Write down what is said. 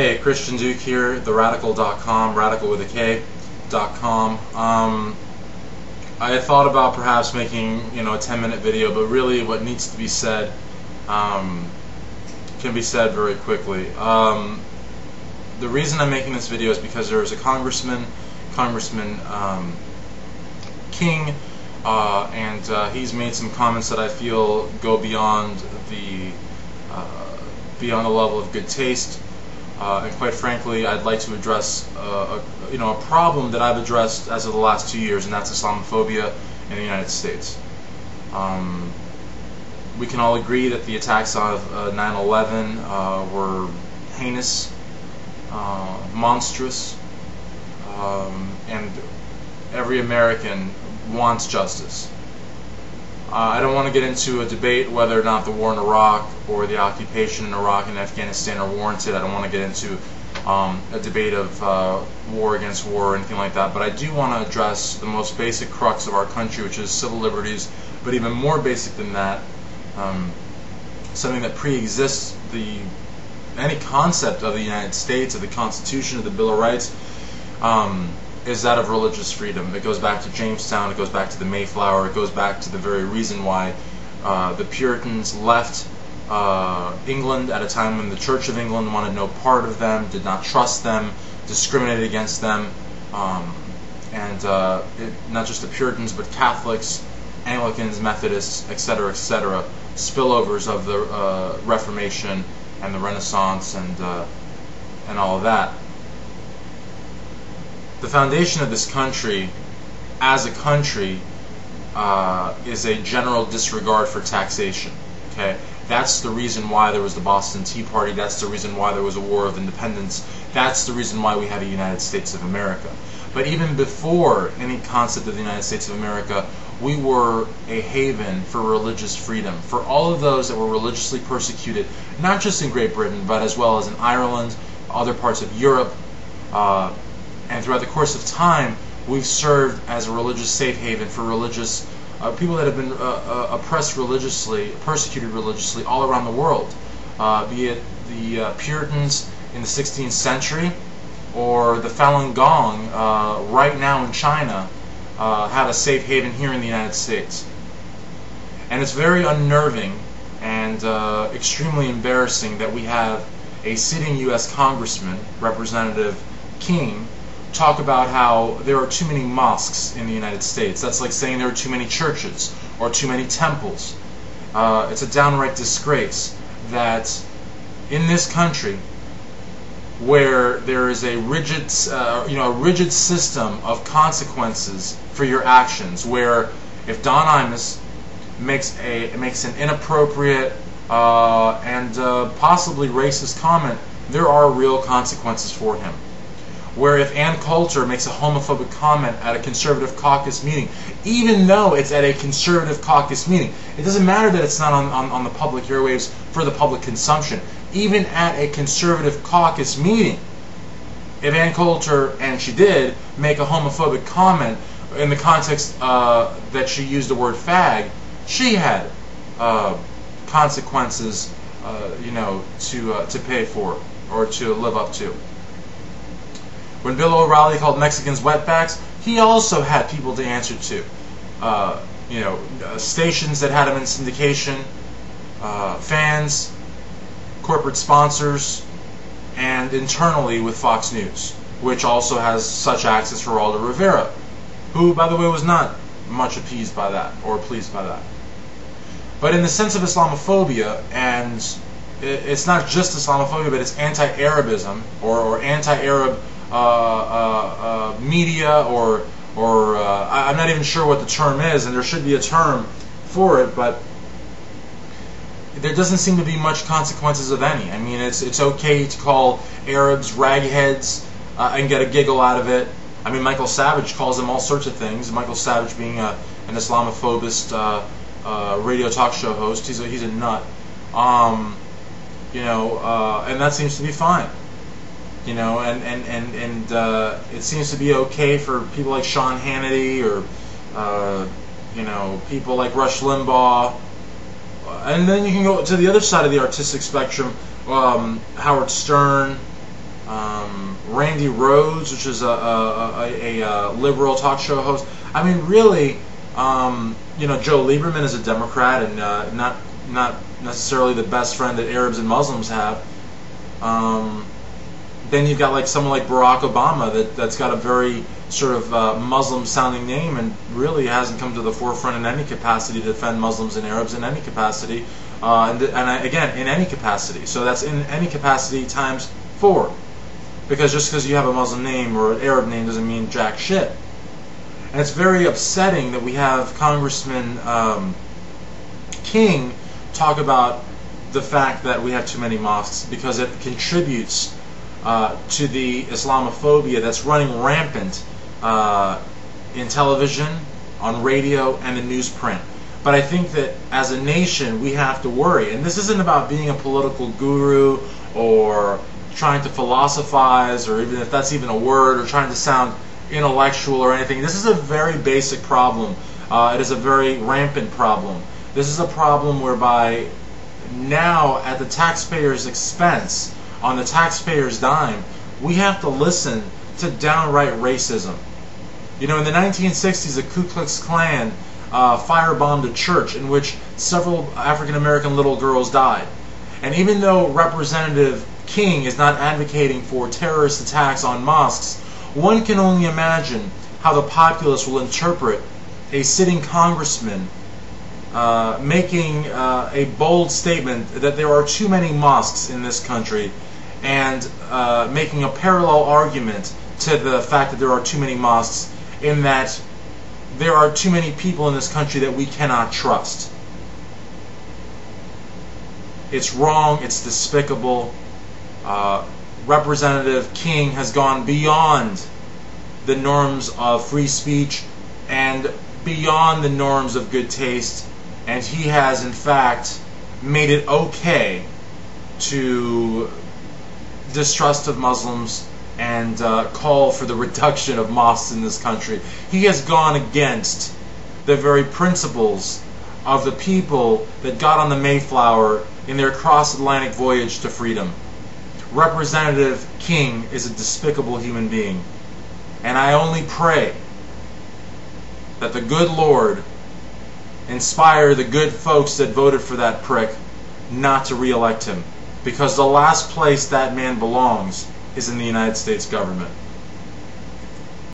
Hey, Christian Duke here, theradical.com, radical with a K.com. I had thought about perhaps making, a 10-minute video, but really what needs to be said can be said very quickly. The reason I'm making this video is because there is a Congressman King, and he's made some comments that I feel go beyond the level of good taste. And quite frankly, I'd like to address a problem that I've addressed as of the last 2 years, and that's Islamophobia in the United States. We can all agree that the attacks of 9/11 were heinous, monstrous, and every American wants justice. I don't want to get into a debate whether or not the war in Iraq or the occupation in Iraq and Afghanistan are warranted. I don't want to get into a debate of war against war or anything like that, but I do want to address the most basic crux of our country, which is civil liberties, but even more basic than that, something that pre-exists any concept of the United States, of the Constitution, of the Bill of Rights, is that of religious freedom. It goes back to Jamestown, it goes back to the Mayflower, it goes back to the very reason why the Puritans left England at a time when the Church of England wanted no part of them, did not trust them, discriminated against them, and not just the Puritans, but Catholics, Anglicans, Methodists, etc., etc., spillovers of the Reformation and the Renaissance and all of that. The foundation of this country, as a country, is a general disregard for taxation. Okay, that's the reason why there was the Boston Tea Party. That's the reason why there was a War of Independence. That's the reason why we have a United States of America. But even before any concept of the United States of America, we were a haven for religious freedom, for all of those that were religiously persecuted, not just in Great Britain, but as well as in Ireland, other parts of Europe, and throughout the course of time, we've served as a religious safe haven for religious people that have been oppressed religiously, persecuted religiously all around the world, be it the Puritans in the 16th century or the Falun Gong right now in China have a safe haven here in the United States. And it's very unnerving and extremely embarrassing that we have a sitting U.S. Congressman, Representative King, talk about how there are too many mosques in the United States. That's like saying there are too many churches or too many temples. It's a downright disgrace that in this country, where there is a rigid, rigid system of consequences for your actions, where if Don Imus makes an inappropriate and possibly racist comment, there are real consequences for him. Where if Ann Coulter makes a homophobic comment at a conservative caucus meeting, even though it's at a conservative caucus meeting, it doesn't matter that it's not on the public airwaves for the public consumption. Even at a conservative caucus meeting, if Ann Coulter, and she did, make a homophobic comment in the context that she used the word fag, she had consequences, to pay for or to live up to. When Bill O'Reilly called Mexicans wetbacks, he also had people to answer to. Stations that had him in syndication, fans, corporate sponsors, and internally with Fox News, which also has such access for Geraldo Rivera, who, by the way, was not much appeased by that or pleased by that. But in the sense of Islamophobia, and it's not just Islamophobia, but it's anti-Arabism or anti-Arab media, or I'm not even sure what the term is, and there should be a term for it, but there doesn't seem to be much consequences of any. I mean, it's okay to call Arabs ragheads and get a giggle out of it. I mean, Michael Savage calls them all sorts of things. Michael Savage being an Islamophobist radio talk show host, he's a nut. And that seems to be fine. And it seems to be okay for people like Sean Hannity or people like Rush Limbaugh And then you can go to the other side of the artistic spectrum, Howard Stern, Randy Rhoads, which is a liberal talk show host. I mean, really, Joe Lieberman is a Democrat and not necessarily the best friend that Arabs and Muslims have. Then you've got like someone like Barack Obama that's got a very sort of Muslim-sounding name and really hasn't come to the forefront in any capacity to defend Muslims and Arabs in any capacity, again, in any capacity. So that's in any capacity times 4. Because just because you have a Muslim name or an Arab name doesn't mean jack shit. And it's very upsetting that we have Congressman King talk about the fact that we have too many mosques because it contributes to the Islamophobia that's running rampant in television, on radio, and in newsprint. But I think that as a nation we have to worry, and this isn't about being a political guru or trying to philosophize, or even if that's even a word, or trying to sound intellectual or anything. This is a very basic problem. It is a very rampant problem. This is a problem whereby now, at the taxpayer's expense, on the taxpayer's dime, we have to listen to downright racism. In the 1960s, the Ku Klux Klan firebombed a church in which several African-American little girls died. And even though Representative King is not advocating for terrorist attacks on mosques, one can only imagine how the populace will interpret a sitting congressman making a bold statement that there are too many mosques in this country, and making a parallel argument to the fact that there are too many mosques, in that there are too many people in this country that we cannot trust. It's wrong, it's despicable. Representative King has gone beyond the norms of free speech and beyond the norms of good taste, and he has in fact made it okay to distrust of Muslims and call for the reduction of mosques in this country. He has gone against the very principles of the people that got on the Mayflower in their cross-Atlantic voyage to freedom. Representative King is a despicable human being, and I only pray that the good Lord inspire the good folks that voted for that prick not to re-elect him, because the last place that man belongs is in the United States government.